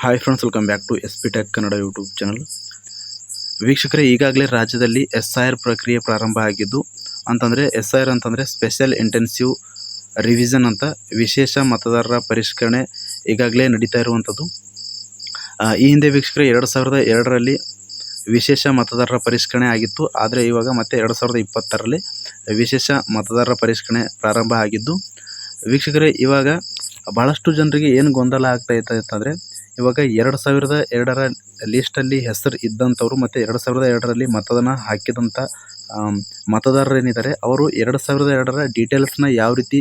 Hi friends, welcome back to S P tech Kannada YouTube channel. ವೀಕ್ಷಕರೇ, ಈಗಾಗಲೇ ರಾಜ್ಯದಲ್ಲಿ SIR ಪ್ರಕ್ರಿಯೆ ಪ್ರಾರಂಭ ಆಗಿದ್ದು, ಅಂತಂದರೆ SIR ಅಂತಂದರೆ ಸ್ಪೆಷಲ್ ಇಂಟೆನ್ಸಿವ್ ರಿವಿಷನ್ ಅಂತ ವಿಶೇಷ ಮತದಾರರ ಪರಿಷ್ಕರಣೆ ಈಗಾಗಲೇ ನಡೀತಾ ಇರುವಂಥದ್ದು. ಈ ಹಿಂದೆ ವೀಕ್ಷಕರೇ 2002ರಲ್ಲಿ ವಿಶೇಷ ಮತದಾರರ ಪರಿಷ್ಕರಣೆ ಆಗಿತ್ತು. ಆದರೆ ಇವಾಗ ಮತ್ತೆ 2020ರಲ್ಲಿ ವಿಶೇಷ ಮತದಾರರ ಪರಿಷ್ಕರಣೆ ಪ್ರಾರಂಭ ಆಗಿದ್ದು, ವೀಕ್ಷಕರೇ ಇವಾಗ ಭಾಳಷ್ಟು ಜನರಿಗೆ ಏನು ಗೊಂದಲ ಆಗ್ತಾಯಿತ್ತು ಅಂತಂದರೆ, ಇವಾಗ 2002ರ ಲೀಸ್ಟಲ್ಲಿ ಹೆಸರು ಇದ್ದಂಥವ್ರು ಮತ್ತು 2002ರಲ್ಲಿ ಮತದಾನ ಹಾಕಿದಂಥ ಮತದಾರರೇನಿದ್ದಾರೆ ಅವರು 2002ರ ಡೀಟೇಲ್ಸ್ನ ಯಾವ ರೀತಿ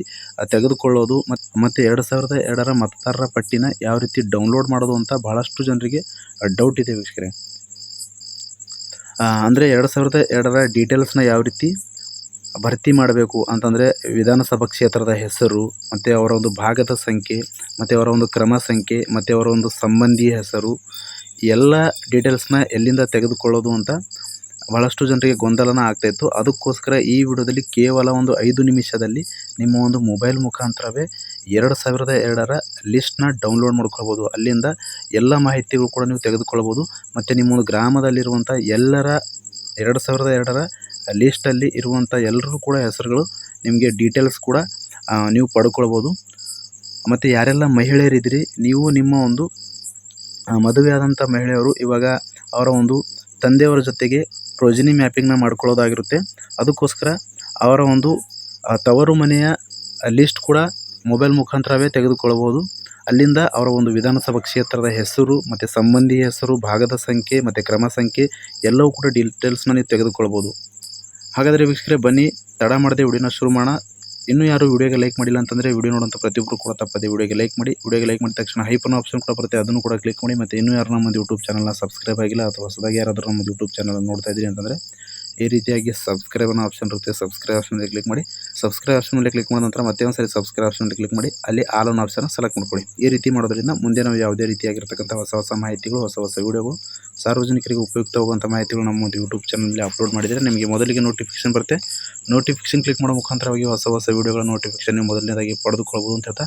ತೆಗೆದುಕೊಳ್ಳೋದು ಮತ್ತು 2002ರ ಮತದಾರರ ಪಟ್ಟಿನ ಯಾವ ರೀತಿ ಡೌನ್ಲೋಡ್ ಮಾಡೋದು ಅಂತ ಭಾಳಷ್ಟು ಜನರಿಗೆ ಡೌಟ್ ಇದೆ ವೀಕ್ಷಕರೇ. ಅಂದರೆ 2002ರ ಡೀಟೇಲ್ಸ್ನ ಯಾವ ರೀತಿ ಭರ್ತಿ ಮಾಡಬೇಕು ಅಂತಂದರೆ, ವಿಧಾನಸಭಾ ಕ್ಷೇತ್ರದ ಹೆಸರು ಮತ್ತು ಅವರ ಒಂದು ಭಾಗದ ಸಂಖ್ಯೆ ಮತ್ತು ಅವರ ಒಂದು ಕ್ರಮ ಸಂಖ್ಯೆ ಮತ್ತು ಅವರ ಒಂದು ಸಂಬಂಧಿ ಹೆಸರು, ಎಲ್ಲ ಡೀಟೇಲ್ಸ್ನ ಎಲ್ಲಿಂದ ತೆಗೆದುಕೊಳ್ಳೋದು ಅಂತ ಭಾಳಷ್ಟು ಜನರಿಗೆ ಗೊಂದಲನ ಆಗ್ತಾಯಿತ್ತು. ಅದಕ್ಕೋಸ್ಕರ ಈ ವಿಡಿಯೋದಲ್ಲಿ ಕೇವಲ ಒಂದು 5 ನಿಮಿಷದಲ್ಲಿ ನಿಮ್ಮ ಒಂದು ಮೊಬೈಲ್ ಮುಖಾಂತರವೇ 2002ರ ಲಿಸ್ಟ್ನ ಡೌನ್ಲೋಡ್ ಮಾಡ್ಕೊಳ್ಬೋದು. ಅಲ್ಲಿಂದ ಎಲ್ಲ ಮಾಹಿತಿಗಳು ಕೂಡ ನೀವು ತೆಗೆದುಕೊಳ್ಬೋದು. ಮತ್ತು ನಿಮ್ಮ ಒಂದು ಗ್ರಾಮದಲ್ಲಿರುವಂಥ ಎಲ್ಲರ 2002ರ ಲೀಸ್ಟಲ್ಲಿ ಇರುವಂಥ ಎಲ್ಲರೂ ಕೂಡ ಹೆಸರುಗಳು ನಿಮಗೆ ಡೀಟೇಲ್ಸ್ ಕೂಡ ನೀವು ಪಡ್ಕೊಳ್ಬೋದು. ಮತ್ತು ಯಾರೆಲ್ಲ ಮಹಿಳೆಯರಿದ್ದೀರಿ, ನೀವು ನಿಮ್ಮ ಒಂದು ಮದುವೆಯಾದಂಥ ಮಹಿಳೆಯರು ಇವಾಗ ಅವರ ಒಂದು ತಂದೆಯವರ ಜೊತೆಗೆ ಪ್ರೊಜಿನಿ ಮ್ಯಾಪಿಂಗ್ನ ಮಾಡ್ಕೊಳ್ಳೋದಾಗಿರುತ್ತೆ. ಅದಕ್ಕೋಸ್ಕರ ಅವರ ಒಂದು ತವರು ಮನೆಯ ಲಿಸ್ಟ್ ಕೂಡ ಮೊಬೈಲ್ ಮುಖಾಂತರವೇ ತೆಗೆದುಕೊಳ್ಬೋದು. ಅಲ್ಲಿಂದ ಅವರ ಒಂದು ವಿಧಾನಸಭಾ ಕ್ಷೇತ್ರದ ಹೆಸರು ಮತ್ತು ಸಂಬಂಧಿ ಹೆಸರು, ಭಾಗದ ಸಂಖ್ಯೆ ಮತ್ತು ಕ್ರಮ ಸಂಖ್ಯೆ ಎಲ್ಲವೂ ಕೂಡ ಡೀಟೇಲ್ಸ್ನ ನೀವು ತೆಗೆದುಕೊಳ್ಬೋದು. ಹಾಗಾದರೆ ವೀಕ್ಷಕರೇ, ಬನ್ನಿ ತಡ ಮಾಡದೆ ವಿಡಿಯೋನ ಶುರು ಮಾಡೋಣ. ಇನ್ನೂ ಯಾರು ವಿಡಿಯೋಗೆ ಲೈಕ್ ಮಾಡಿಲ್ಲ ಅಂತಂದರೆ ವಿಡಿಯೋ ನೋಡೋಂಥ ಪ್ರತಿಯೊಬ್ಬರು ಕೂಡ ತಪ್ಪದೆ ವಿಡಿಯೋಗೆ ಲೈಕ್ ಮಾಡಿ. ವಿಡಿಯೋಗೆ ಲೈಕ್ ಮಾಡಿದ ತಕ್ಷಣ ಹೈಪ್ ಅನ್ನೋ ಆಪ್ಷನ್ ಕೂಡ ಬರುತ್ತೆ, ಅದನ್ನು ಕೂಡ ಕ್ಲಿಕ್ ಮಾಡಿ. ಮತ್ತು ಇನ್ನೂ ಯಾರು ನಮ್ಮದು ಯೂಟ್ಯೂಬ್ ಚಾನಲ್ನ ಸಬ್ಸ್ಕ್ರೈಬ್ ಆಗಿಲ್ಲ ಅಥವಾ ಹೊಸದಾಗಿ ಯಾರಾದರೂ ನಮ್ಮದು ಯೂಟ್ಯೂಬ್ ಚಾನಲ್ ನೋಡ್ತಾ ಇದ್ದೀರಿ ಅಂತಂದರೆ ಈ ರೀತಿಯಾಗಿ ಸಬ್ಸ್ಕ್ರೈಬ್ ಅನ್ನೋ ಆಪ್ಷನ್ ಇರುತ್ತೆ, ಸಬ್ಸ್ಕ್ರೈಬ್ ಆಪ್ಷನ್ ಮೇಲೆ ಕ್ಲಿಕ್ ಮಾಡಿ. ಸಬ್ಸ್ಕ್ರೈಬ್ ಆಪ್ಷನ್ ಮೇಲೆ ಕ್ಲಿಕ್ ಮಾಡಿದ ನಂತರ ಮತ್ತೆ ಒಂದು ಸರಿ ಸಬ್ಸ್ಕ್ರೈಬ್ ಆಪ್ಷನ್ ಮೇಲೆ ಕ್ಲಿಕ್ ಮಾಡಿ, ಅಲ್ಲಿ ಆಲ್ ಆನ್ ಆಪ್ಷನ್ ಸೆಲೆಕ್ಟ್ ಮಾಡ್ಕೊಳ್ಳಿ. ಈ ರೀತಿ ಮಾಡೋದ್ರಿಂದ ಮುಂದೆ ನಾವು ಯಾವುದೇ ರೀತಿಯಾಗಿರ್ತಕ್ಕಂಥ ಹೊಸ ಮಾಹಿತಿಗಳು, ಹೊಸ ವಿಡಿಯೋಗಳು, ಸಾರ್ವಜನಿಕರಿಗೆ ಉಪಯುಕ್ತವಾಗುವಂಥ ಮಾಹಿತಿಗಳು ನಮ್ಮ ಒಂದು ಯೂಟ್ಯೂಬ್ ಚಾನಲ್ನಲ್ಲಿ ಅಪ್ಲೋಡ್ ಮಾಡಿದರೆ ನಿಮಗೆ ಮೊದಲಿಗೆ ನೋಟಿಫಿಕೇಶನ್ ಬರುತ್ತೆ. ನೋಟಿಫಿಕೇಶನ್ ಕ್ಲಿಕ್ ಮಾಡೋ ಮುಖಾಂತರವಾಗಿ ಹೊಸ ವಿಡಿಯೋಗಳ ನೋಟಿಫಿಕೇಶನ್ ನೀವು ಮೊದಲನೇದಾಗಿ ಪಡೆದುಕೊಳ್ಬೋದು ಅಂತ ಹೇಳ್ತಾ,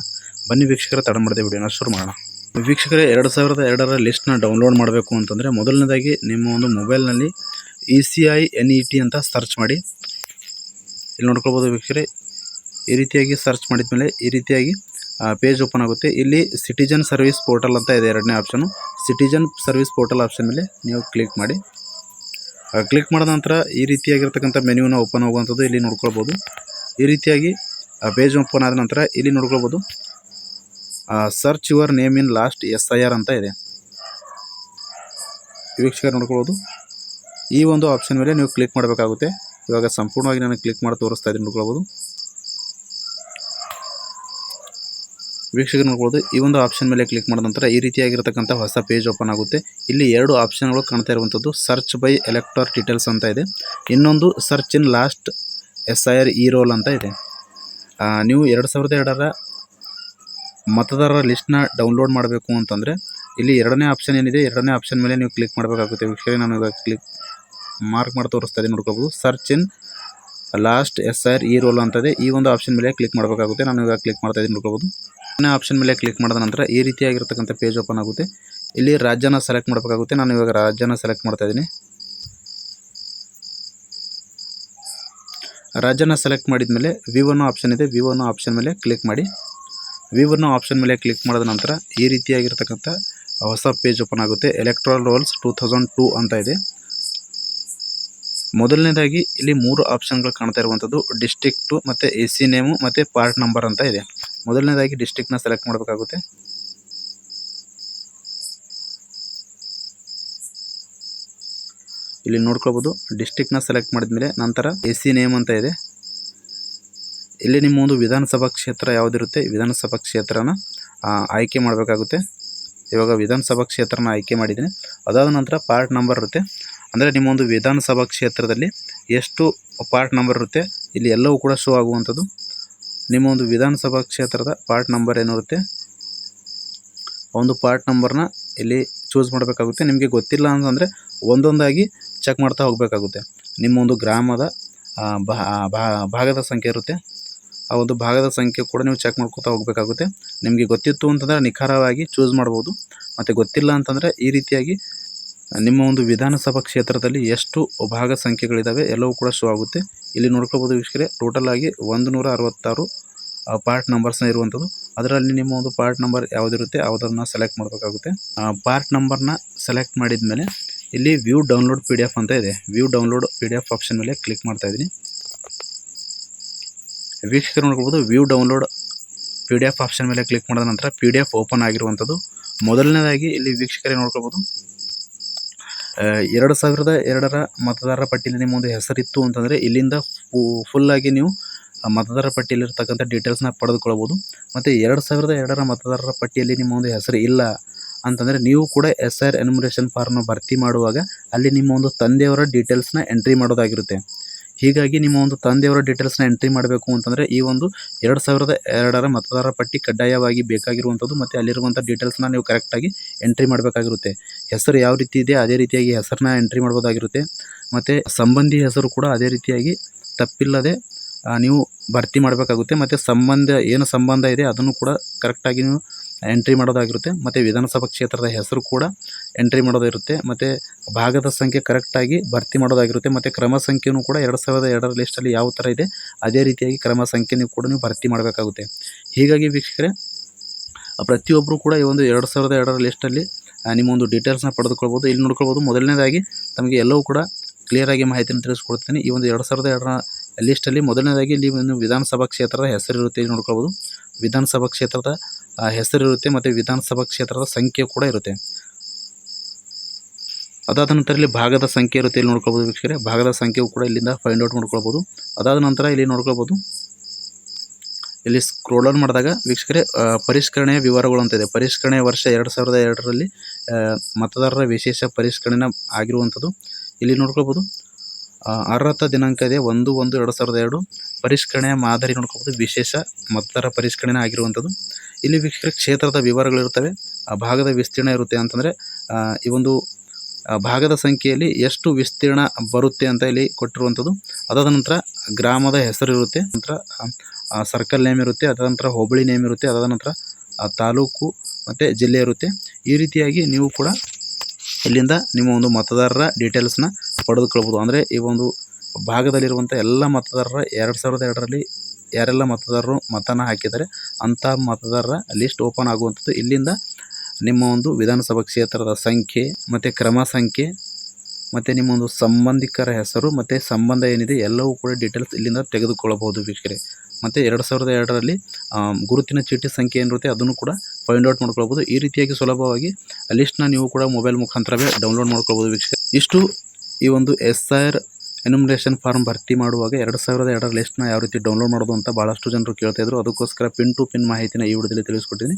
ಬನ್ನಿ ವೀಕ್ಷಕರ ತಡ ಮಾಡದೆ ವಿಡಿಯೋನ ಶುರು ಮಾಡೋಣ. ವೀಕ್ಷಕರೇ, 2002ರ ಲಿಸ್ಟ್ನ ಡೌನ್ಲೋಡ್ ಮಾಡಬೇಕು ಅಂತಂದರೆ ಮೊದಲನೇದಾಗಿ ನಿಮ್ಮ ಒಂದು ಮೊಬೈಲ್ನಲ್ಲಿ ECI NET ಅಂತ ಸರ್ಚ್ ಮಾಡಿ. ಇಲ್ಲಿ ನೋಡ್ಕೊಳ್ಬೋದು ವೀಕ್ಷಕರೇ, ಈ ರೀತಿಯಾಗಿ ಸರ್ಚ್ ಮಾಡಿದ ಮೇಲೆ ಈ ರೀತಿಯಾಗಿ ಪೇಜ್ ಓಪನ್ ಆಗುತ್ತೆ. ಇಲ್ಲಿ ಸಿಟಿಜನ್ ಸರ್ವಿಸ್ ಪೋರ್ಟಲ್ ಅಂತ ಇದೆ, ಎರಡನೇ option. Citizen service portal option ಮೇಲೆ ನೀವು ಕ್ಲಿಕ್ ಮಾಡಿ. ಕ್ಲಿಕ್ ಮಾಡಿದ ನಂತರ ಈ ರೀತಿಯಾಗಿರ್ತಕ್ಕಂಥ ಮೆನ್ಯೂನ ಓಪನ್ ಆಗುವಂಥದ್ದು ಇಲ್ಲಿ ನೋಡ್ಕೊಳ್ಬೋದು. ಈ ರೀತಿಯಾಗಿ ಪೇಜ್ ಓಪನ್ ಆದ ನಂತರ ಇಲ್ಲಿ ನೋಡ್ಕೊಳ್ಬೋದು search your name in last SIR ಅಂತ ಇದೆ. ವೀಕ್ಷಕರು ನೋಡ್ಕೊಳ್ಬೋದು, ಈ ಒಂದು ಆಪ್ಷನ್ ಮೇಲೆ ನೀವು ಕ್ಲಿಕ್ ಮಾಡಬೇಕಾಗುತ್ತೆ. ಇವಾಗ ಸಂಪೂರ್ಣವಾಗಿ ನಾನು ಕ್ಲಿಕ್ ಮಾಡಿ ತೋರಿಸ್ತಾ ಇದ್ದೀನಿ, ನೋಡ್ಕೊಳ್ಬೋದು. ವೀಕ್ಷಕರು ನೋಡ್ಬೋದು, ಈ ಒಂದು ಆಪ್ಷನ್ ಮೇಲೆ ಕ್ಲಿಕ್ ಮಾಡಿದ ನಂತರ ಈ ರೀತಿಯಾಗಿರ್ತಕ್ಕಂಥ ಹೊಸ ಪೇಜ್ ಓಪನ್ ಆಗುತ್ತೆ. ಇಲ್ಲಿ 2 ಆಪ್ಷನ್ಗಳು ಕಾಣ್ತಾ ಇರುವಂಥದ್ದು, ಸರ್ಚ್ ಬೈ ಎಲೆಕ್ಟರ್ ಡೀಟೇಲ್ಸ್ ಅಂತ ಇದೆ, ಇನ್ನೊಂದು ಸರ್ಚ್ ಇನ್ ಲಾಸ್ಟ್ SIR E-roll ಅಂತ ಇದೆ. ನೀವು 2002ರ ಮತದಾರರ ಲಿಸ್ಟ್ನ ಡೌನ್ಲೋಡ್ ಮಾಡಬೇಕು ಅಂತಂದರೆ ಇಲ್ಲಿ ಎರಡನೇ ಆಪ್ಷನ್ ಏನಿದೆ, ಎರಡನೇ ಆಪ್ಷನ್ ಮೇಲೆ ನೀವು ಕ್ಲಿಕ್ ಮಾಡಬೇಕಾಗುತ್ತೆ. ವೀಕ್ಷಕರೇ, ನಾನು ಇವಾಗ ಕ್ಲಿಕ್ ಮಾರ್ಕ್ ಮಾಡಿ ತೋರಿಸ್ತಾ ಇದ್ದೀನಿ, ನೋಡ್ಕೋಬೋದು. ಸರ್ಚ್ ಇನ್ ಲಾಸ್ಟ್ SIR E-roll ಅಂತದೆ, ಈ ಒಂದು ಆಪ್ಷನ್ ಮೇಲೆ ಕ್ಲಿಕ್ ಮಾಡಬೇಕಾಗುತ್ತೆ. ನಾನು ಇವಾಗ ಕ್ಲಿಕ್ ಮಾಡ್ತಾ ಇದ್ದೀನಿ, ನೋಡ್ಕೋಬೋದು. ಆಪ್ಷನ್ ಮೇಲೆ ಕ್ಲಿಕ್ ಮಾಡಿದ ನಂತರ ಈ ರೀತಿಯಾಗಿರ್ತಕ್ಕಂಥ ಪೇಜ್ ಓಪನ್ ಆಗುತ್ತೆ. ಇಲ್ಲಿ ರಾಜ್ಯನ ಸೆಲೆಕ್ಟ್ ಮಾಡಬೇಕಾಗುತ್ತೆ. ನಾನು ಇವಾಗ ರಾಜ್ಯನ ಸೆಲೆಕ್ಟ್ ಮಾಡ್ತಾ ಇದ್ದೀನಿ. ರಾಜ್ಯನ ಸೆಲೆಕ್ಟ್ ಮಾಡಿದ ಮೇಲೆ V1 ಆಪ್ಷನ್ ಇದೆ, V1 ಆಪ್ಷನ್ ಮೇಲೆ ಕ್ಲಿಕ್ ಮಾಡಿ. V1 ಆಪ್ಷನ್ ಮೇಲೆ ಕ್ಲಿಕ್ ಮಾಡಿದ ನಂತರ ಈ ರೀತಿಯಾಗಿರ್ತಕ್ಕಂಥ ಹೊಸ ಪೇಜ್ ಓಪನ್ ಆಗುತ್ತೆ. ಎಲೆಕ್ಟ್ರಲ್ ರೋಲ್ಸ್ 2002 ಅಂತ ಇದೆ. ಮೊದಲನೇದಾಗಿ ಇಲ್ಲಿ 3 ಆಪ್ಷನ್ಗಳು ಕಾಣ್ತಾ ಇರುವಂಥದ್ದು, ಡಿಸ್ಟ್ರಿಕ್ಟು ಮತ್ತು AC ನೇಮು ಮತ್ತು ಪಾರ್ಟ್ ನಂಬರ್ ಅಂತ ಇದೆ. ಮೊದಲನೇದಾಗಿ ಡಿಸ್ಟ್ರಿಕ್ಟ್ನ ಸೆಲೆಕ್ಟ್ ಮಾಡಬೇಕಾಗುತ್ತೆ. ಇಲ್ಲಿ ನೋಡ್ಕೊಳ್ಬೋದು, ಡಿಸ್ಟ್ರಿಕ್ಟ್ನ ಸೆಲೆಕ್ಟ್ ಮಾಡಿದ ಮೇಲೆ ನಂತರ AC ನೇಮ್ ಅಂತ ಇದೆ. ಇಲ್ಲಿ ನಿಮ್ಮ ಒಂದು ವಿಧಾನಸಭಾ ಕ್ಷೇತ್ರ ಯಾವುದಿರುತ್ತೆ, ವಿಧಾನಸಭಾ ಕ್ಷೇತ್ರನ ಆಯ್ಕೆ ಮಾಡಬೇಕಾಗುತ್ತೆ. ಇವಾಗ ವಿಧಾನಸಭಾ ಕ್ಷೇತ್ರನ ಆಯ್ಕೆ ಮಾಡಿದ್ದೀನಿ. ಅದಾದ ನಂತರ ಪಾರ್ಟ್ ನಂಬರ್ ಇರುತ್ತೆ, ಅಂದರೆ ನಿಮ್ಮ ಒಂದು ವಿಧಾನಸಭಾ ಕ್ಷೇತ್ರದಲ್ಲಿ ಎಷ್ಟು ಪಾರ್ಟ್ ನಂಬರ್ ಇರುತ್ತೆ ಇಲ್ಲಿ ಎಲ್ಲವೂ ಕೂಡ ಶೋ ಆಗುವಂಥದ್ದು. ನಿಮ್ಮ ಒಂದು ವಿಧಾನಸಭಾ ಕ್ಷೇತ್ರದ ಪಾರ್ಟ್ ನಂಬರ್ ಏನಿರುತ್ತೆ, ಒಂದು ಪಾರ್ಟ್ ನಂಬರ್ನ ಇಲ್ಲಿ ಚೂಸ್ ಮಾಡಬೇಕಾಗುತ್ತೆ. ನಿಮಗೆ ಗೊತ್ತಿಲ್ಲ ಅಂತಂದರೆ ಒಂದೊಂದಾಗಿ ಚೆಕ್ ಮಾಡ್ತಾ ಹೋಗಬೇಕಾಗುತ್ತೆ. ನಿಮ್ಮ ಒಂದು ಗ್ರಾಮದ ಭಾಗದ ಸಂಖ್ಯೆ ಇರುತ್ತೆ, ಆ ಒಂದು ಭಾಗದ ಸಂಖ್ಯೆ ಕೂಡ ನೀವು ಚೆಕ್ ಮಾಡ್ಕೊತಾ ಹೋಗಬೇಕಾಗುತ್ತೆ. ನಿಮಗೆ ಗೊತ್ತಿತ್ತು ಅಂತಂದರೆ ನಿಖರವಾಗಿ ಚೂಸ್ ಮಾಡ್ಬೋದು, ಮತ್ತು ಗೊತ್ತಿಲ್ಲ ಅಂತಂದರೆ ಈ ರೀತಿಯಾಗಿ ನಿಮ್ಮ ಒಂದು ವಿಧಾನಸಭಾ ಕ್ಷೇತ್ರದಲ್ಲಿ ಎಷ್ಟು ಭಾಗ ಸಂಖ್ಯೆಗಳಿದ್ದಾವೆ ಎಲ್ಲವೂ ಕೂಡ ಶೋ ಆಗುತ್ತೆ. ಇಲ್ಲಿ ನೋಡ್ಕೋಬೋದು ವೀಕ್ಷಕರೇ, ಟೋಟಲ್ ಆಗಿ 166 ಪಾರ್ಟ್ ನಂಬರ್ಸ್ನ ಇರುವಂಥದ್ದು. ಅದರಲ್ಲಿ ನಿಮ್ಮ ಒಂದು ಪಾರ್ಟ್ ನಂಬರ್ ಯಾವುದಿರುತ್ತೆ ಯಾವುದನ್ನು ಸೆಲೆಕ್ಟ್ ಮಾಡಬೇಕಾಗುತ್ತೆ. ಪಾರ್ಟ್ ನಂಬರ್ನ ಸೆಲೆಕ್ಟ್ ಮಾಡಿದ ಮೇಲೆ ಇಲ್ಲಿ ವ್ಯೂ ಡೌನ್ಲೋಡ್ PDF ಅಂತ ಇದೆ. ವ್ಯೂ ಡೌನ್ಲೋಡ್ PDF ಆಪ್ಷನ್ ಮೇಲೆ ಕ್ಲಿಕ್ ಮಾಡ್ತಾ ಇದ್ದೀನಿ. ವೀಕ್ಷಕರು ನೋಡ್ಕೋಬೋದು, ವ್ಯೂ ಡೌನ್ಲೋಡ್ PDF ಆಪ್ಷನ್ ಮೇಲೆ ಕ್ಲಿಕ್ ಮಾಡಿದ ನಂತರ PDF ಓಪನ್ ಆಗಿರುವಂಥದ್ದು. ಮೊದಲನೇದಾಗಿ ಇಲ್ಲಿ ವೀಕ್ಷಕರೇ ನೋಡ್ಕೋಬೋದು, 2002ರ ಮತದಾರರ ಪಟ್ಟಿಯಲ್ಲಿ ನಿಮ್ಮ ಒಂದು ಹೆಸರಿತ್ತು ಅಂತಂದರೆ ಇಲ್ಲಿಂದ ಫುಲ್ಲಾಗಿ ನೀವು ಮತದಾರರ ಪಟ್ಟಿಯಲ್ಲಿರ್ತಕ್ಕಂಥ ಡೀಟೇಲ್ಸ್ನ ಪಡೆದುಕೊಳ್ಬೋದು. ಮತ್ತು 2002ರ ಮತದಾರರ ಪಟ್ಟಿಯಲ್ಲಿ ನಿಮ್ಮ ಒಂದು ಹೆಸರು ಇಲ್ಲ ಅಂತಂದರೆ ನೀವು ಕೂಡ SIR ಎನ್ಯುಮರೇಷನ್ ಫಾರ್ಮ್ನ ಭರ್ತಿ ಮಾಡುವಾಗ ಅಲ್ಲಿ ನಿಮ್ಮ ಒಂದು ತಂದೆಯವರ ಡೀಟೇಲ್ಸ್ನ ಎಂಟ್ರಿ ಮಾಡೋದಾಗಿರುತ್ತೆ. ಹೀಗಾಗಿ ನಿಮ್ಮ ಒಂದು ತಂದೆಯವರ ಡೀಟೇಲ್ಸ್ನ ಎಂಟ್ರಿ ಮಾಡಬೇಕು ಅಂತಂದರೆ ಈ ಒಂದು 2002ರ ಮತದಾರರ ಪಟ್ಟಿ ಕಡ್ಡಾಯವಾಗಿ ಬೇಕಾಗಿರುವಂಥದ್ದು. ಮತ್ತು ಅಲ್ಲಿರುವಂಥ ಡೀಟೇಲ್ಸ್ನ ನೀವು ಕರೆಕ್ಟಾಗಿ ಎಂಟ್ರಿ ಮಾಡಬೇಕಾಗಿರುತ್ತೆ. ಹೆಸರು ಯಾವ ರೀತಿ ಇದೆ ಅದೇ ರೀತಿಯಾಗಿ ಹೆಸರನ್ನ ಎಂಟ್ರಿ ಮಾಡ್ಬೋದಾಗಿರುತ್ತೆ. ಮತ್ತು ಸಂಬಂಧಿ ಹೆಸರು ಕೂಡ ಅದೇ ರೀತಿಯಾಗಿ ತಪ್ಪಿಲ್ಲದೆ ನೀವು ಭರ್ತಿ ಮಾಡಬೇಕಾಗುತ್ತೆ. ಮತ್ತು ಏನು ಸಂಬಂಧ ಇದೆ ಅದನ್ನು ಕೂಡ ಕರೆಕ್ಟಾಗಿ ನೀವು ಎಂಟ್ರಿ ಮಾಡೋದಾಗಿರುತ್ತೆ. ಮತ್ತು ವಿಧಾನಸಭಾ ಕ್ಷೇತ್ರದ ಹೆಸರು ಕೂಡ ಎಂಟ್ರಿ ಮಾಡೋದಿರುತ್ತೆ. ಮತ್ತು ಭಾಗದ ಸಂಖ್ಯೆ ಕರೆಕ್ಟಾಗಿ ಭರ್ತಿ ಮಾಡೋದಾಗಿರುತ್ತೆ. ಮತ್ತು ಕ್ರಮ ಸಂಖ್ಯೆಯೂ ಕೂಡ 2002ರ ಲಿಸ್ಟಲ್ಲಿ ಯಾವ ಥರ ಇದೆ ಅದೇ ರೀತಿಯಾಗಿ ಕ್ರಮ ಸಂಖ್ಯೆನೂ ಕೂಡ ನೀವು ಭರ್ತಿ ಮಾಡಬೇಕಾಗುತ್ತೆ. ಹೀಗಾಗಿ ವೀಕ್ಷಕರೇ, ಪ್ರತಿಯೊಬ್ಬರು ಕೂಡ ಈ ಒಂದು 2002ರ ಲಿಸ್ಟಲ್ಲಿ ನಿಮ್ಮ ಒಂದು ಡೀಟೇಲ್ಸ್ನ ಪಡೆದುಕೊಳ್ಬೋದು. ಇಲ್ಲಿ ನೋಡ್ಕೊಳ್ಬೋದು, ಮೊದಲನೇದಾಗಿ ತಮಗೆ ಎಲ್ಲವೂ ಕೂಡ ಕ್ಲಿಯರಾಗಿ ಮಾಹಿತಿಯನ್ನು ತಿಳಿಸ್ಕೊಡ್ತೀನಿ. ಈ ಒಂದು 2002ರ ಲಿಸ್ಟಲ್ಲಿ ಮೊದಲನೇದಾಗಿ ಇಲ್ಲಿ ಒಂದು ವಿಧಾನಸಭಾ ಕ್ಷೇತ್ರದ ಹೆಸರಿರುತ್ತೆ. ಇಲ್ಲಿ ನೋಡ್ಕೊಳ್ಬೋದು, ವಿಧಾನಸಭಾ ಕ್ಷೇತ್ರದ ಹೆಸರಿರುತ್ತೆ ಮತ್ತು ವಿಧಾನಸಭಾ ಕ್ಷೇತ್ರದ ಸಂಖ್ಯೆ ಕೂಡ ಇರುತ್ತೆ. ಅದಾದ ನಂತರ ಇಲ್ಲಿ ಭಾಗದ ಸಂಖ್ಯೆ ಇರುತ್ತೆ. ಇಲ್ಲಿ ನೋಡ್ಕೊಳ್ಬೋದು ವೀಕ್ಷಕರೇ, ಭಾಗದ ಸಂಖ್ಯೆಯು ಕೂಡ ಇಲ್ಲಿಂದ ಫೈಂಡ್ ಔಟ್ ಮಾಡ್ಕೊಳ್ಬೋದು. ಅದಾದ ನಂತರ ಇಲ್ಲಿ ನೋಡ್ಕೊಳ್ಬೋದು, ಇಲ್ಲಿ ಸ್ಕ್ರೋಲ್ ಡೌನ್ ಮಾಡಿದಾಗ ವೀಕ್ಷಕರೇ ಪರಿಷ್ಕರಣೆಯ ವಿವರಗಳು ಅಂತ ಇದೆ. ಪರಿಷ್ಕರಣೆಯ ವರ್ಷ 2002ರಲ್ಲಿ ಮತದಾರರ ವಿಶೇಷ ಪರಿಷ್ಕರಣೆ ಆಗಿರುವಂಥದ್ದು. ಇಲ್ಲಿ ನೋಡ್ಕೊಳ್ಬೋದು, ಅರ್ಹತಾ ದಿನಾಂಕ ಇದೆ 1/1/2002. ಪರಿಷ್ಕರಣೆಯ ಮಾದರಿ ನೋಡ್ಕೊಳ್ಬೋದು, ವಿಶೇಷ ಮತದಾರ ಪರಿಷ್ಕರಣೆ ಆಗಿರುವಂಥದ್ದು. ಇಲ್ಲಿ ವೀಕ್ಷಕರ ಕ್ಷೇತ್ರದ ವಿವರಗಳಿರ್ತವೆ, ಭಾಗದ ವಿಸ್ತೀರ್ಣ ಇರುತ್ತೆ. ಅಂತಂದರೆ ಈ ಒಂದು ಭಾಗದ ಸಂಖ್ಯೆಯಲ್ಲಿ ಎಷ್ಟು ವಿಸ್ತೀರ್ಣ ಬರುತ್ತೆ ಅಂತ ಇಲ್ಲಿ ಕೊಟ್ಟಿರುವಂಥದ್ದು. ಅದಾದ ನಂತರ ಗ್ರಾಮದ ಹೆಸರು ಇರುತ್ತೆ, ನಂತರ ಸರ್ಕಲ್ ನೇಮ್ ಇರುತ್ತೆ, ಅದಾದ ನಂತರ ಹೋಬಳಿ ನೇಮ್ ಇರುತ್ತೆ, ಅದಾದ ನಂತರ ತಾಲೂಕು ಮತ್ತು ಜಿಲ್ಲೆ ಇರುತ್ತೆ. ಈ ರೀತಿಯಾಗಿ ನೀವು ಕೂಡ ಇಲ್ಲಿಂದ ನಿಮ್ಮ ಒಂದು ಮತದಾರರ ಡೀಟೇಲ್ಸ್ನ ಪಡೆದುಕೊಳ್ಬೋದು. ಅಂದರೆ ಈ ಒಂದು ಭಾಗದಲ್ಲಿರುವಂಥ ಎಲ್ಲ ಮತದಾರರ 2002ರಲ್ಲಿ ಯಾರೆಲ್ಲ ಮತದಾರರು ಮತನ ಹಾಕಿದ್ದಾರೆ ಅಂಥ ಮತದಾರರ ಲಿಸ್ಟ್ ಓಪನ್ ಆಗುವಂಥದ್ದು. ಇಲ್ಲಿಂದ ನಿಮ್ಮ ಒಂದು ವಿಧಾನಸಭಾ ಕ್ಷೇತ್ರದ ಸಂಖ್ಯೆ ಮತ್ತು ಕ್ರಮ ಸಂಖ್ಯೆ ಮತ್ತು ನಿಮ್ಮ ಒಂದು ಸಂಬಂಧಿಕರ ಹೆಸರು ಮತ್ತು ಸಂಬಂಧ ಏನಿದೆ ಎಲ್ಲವೂ ಕೂಡ ಡೀಟೇಲ್ಸ್ ಇಲ್ಲಿಂದ ತೆಗೆದುಕೊಳ್ಳಬಹುದು ವೀಕ್ಷಕರೇ. ಮತ್ತು 2002ರಲ್ಲಿ ಗುರುತಿನ ಚೀಟಿ ಸಂಖ್ಯೆ ಏನಿರುತ್ತೆ ಅದನ್ನು ಕೂಡ ಫೈಂಡ್ ಔಟ್ ಮಾಡ್ಕೊಳ್ಬೋದು. ಈ ರೀತಿಯಾಗಿ ಸುಲಭವಾಗಿ ಲಿಸ್ಟ್ನ ನೀವು ಕೂಡ ಮೊಬೈಲ್ ಮುಖಾಂತರವೇ ಡೌನ್ಲೋಡ್ ಮಾಡ್ಕೊಳ್ಬೋದು ವೀಕ್ಷಕರೇ. ಇಷ್ಟು ಈ ಒಂದು SIR ಎನ್ಯುಮರೇಷನ್ ಫಾರ್ಮ್ ಭರ್ತಿ ಮಾಡುವಾಗ 2002ರ ಲಿಸ್ಟ್ನ ಯಾವ ರೀತಿ ಡೌನ್ಲೋಡ್ ಮಾಡೋದು ಅಂತ ಭಾಳಷ್ಟು ಜನರು ಕೇಳ್ತಾಯಿದ್ರು. ಅದಕ್ಕೋಸ್ಕರ ಪಿನ್ ಟು ಪಿನ್ ಮಾಹಿತಿನ ಈ ವಿಡಿಯೋದಲ್ಲಿ ತಿಳಿಸ್ಕೊಟ್ಟಿದ್ದೀನಿ.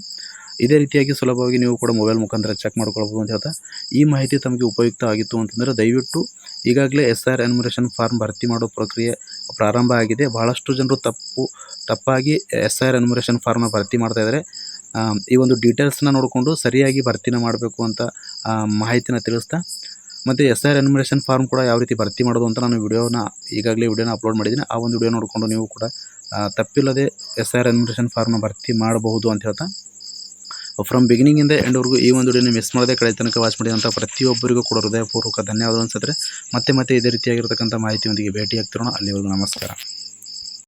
ಇದೇ ರೀತಿಯಾಗಿ ಸುಲಭವಾಗಿ ನೀವು ಕೂಡ ಮೊಬೈಲ್ ಮುಖಾಂತರ ಚೆಕ್ ಮಾಡ್ಕೊಳ್ಬೋದು ಅಂತ ಹೇಳ್ತಾ, ಈ ಮಾಹಿತಿ ತಮಗೆ ಉಪಯುಕ್ತ ಆಗಿತ್ತು ಅಂತಂದರೆ ದಯವಿಟ್ಟು ಈಗಾಗಲೇ SIR ಎನ್ಯುಮರೇಷನ್ ಫಾರ್ಮ್ ಭರ್ತಿ ಮಾಡೋ ಪ್ರಕ್ರಿಯೆ ಪ್ರಾರಂಭ ಆಗಿದೆ. ಭಾಳಷ್ಟು ಜನರು ತಪ್ಪಾಗಿ SIR ಎನ್ಯುಮರೇಷನ್ ಫಾರ್ಮ್ನ ಭರ್ತಿ ಮಾಡ್ತಾಯಿದ್ದಾರೆ. ಈ ಒಂದು ಡೀಟೇಲ್ಸ್ನ ನೋಡಿಕೊಂಡು ಸರಿಯಾಗಿ ಭರ್ತಿನ ಮಾಡಬೇಕು ಅಂತ ಮಾಹಿತಿನ ತಿಳಿಸ್ತಾ, ಮತ್ತು SIR ಎನ್ಯುಮರೇಷನ್ ಫಾರ್ಮ್ ಕೂಡ ಯಾವ ರೀತಿ ಭರ್ತಿ ಮಾಡೋದು ಅಂತ ನಾನು ಈಗಾಗಲೇ ವಿಡಿಯೋನ ಅಪ್ಲೋಡ್ ಮಾಡಿದ್ದೀನಿ. ಆ ಒಂದು ವಿಡಿಯೋ ನೋಡಿಕೊಂಡು ನೀವು ಕೂಡ ತಪ್ಪಿಲ್ಲದೆ SIR ಎನ್ಯುಮರೇಷನ್ ಫಾರ್ಮ್ನ ಭರ್ತಿ ಮಾಡಬಹುದು ಅಂತ ಹೇಳ್ತಾ, ಫ್ರಮ್ ಬಿಗಿನಿಂಗಿಂದ ಎಂಡ್ವರೆಗೂ ಈ ಒಂದು ವಿಡಿಯೋನ ಮಿಸ್ ಮಾಡದೆ ಕಡೆ ತನಕ ವಾಚ್ ಮಾಡಿದಂಥ ಪ್ರತಿಯೊಬ್ಬರಿಗೂ ಕೂಡ ಹೃದಯಪೂರ್ವಕ ಧನ್ಯವಾದಗಳು ಅನ್ಸುತ್ತೆ. ಮತ್ತೆ ಇದೇ ರೀತಿಯಾಗಿರ್ತಕ್ಕಂಥ ಮಾಹಿತಿಯೊಂದಿಗೆ ಭೇಟಿ ಆಗ್ತಿರೋಣ. ಅಲ್ಲಿವರೆಗೂ ನಮಸ್ಕಾರ.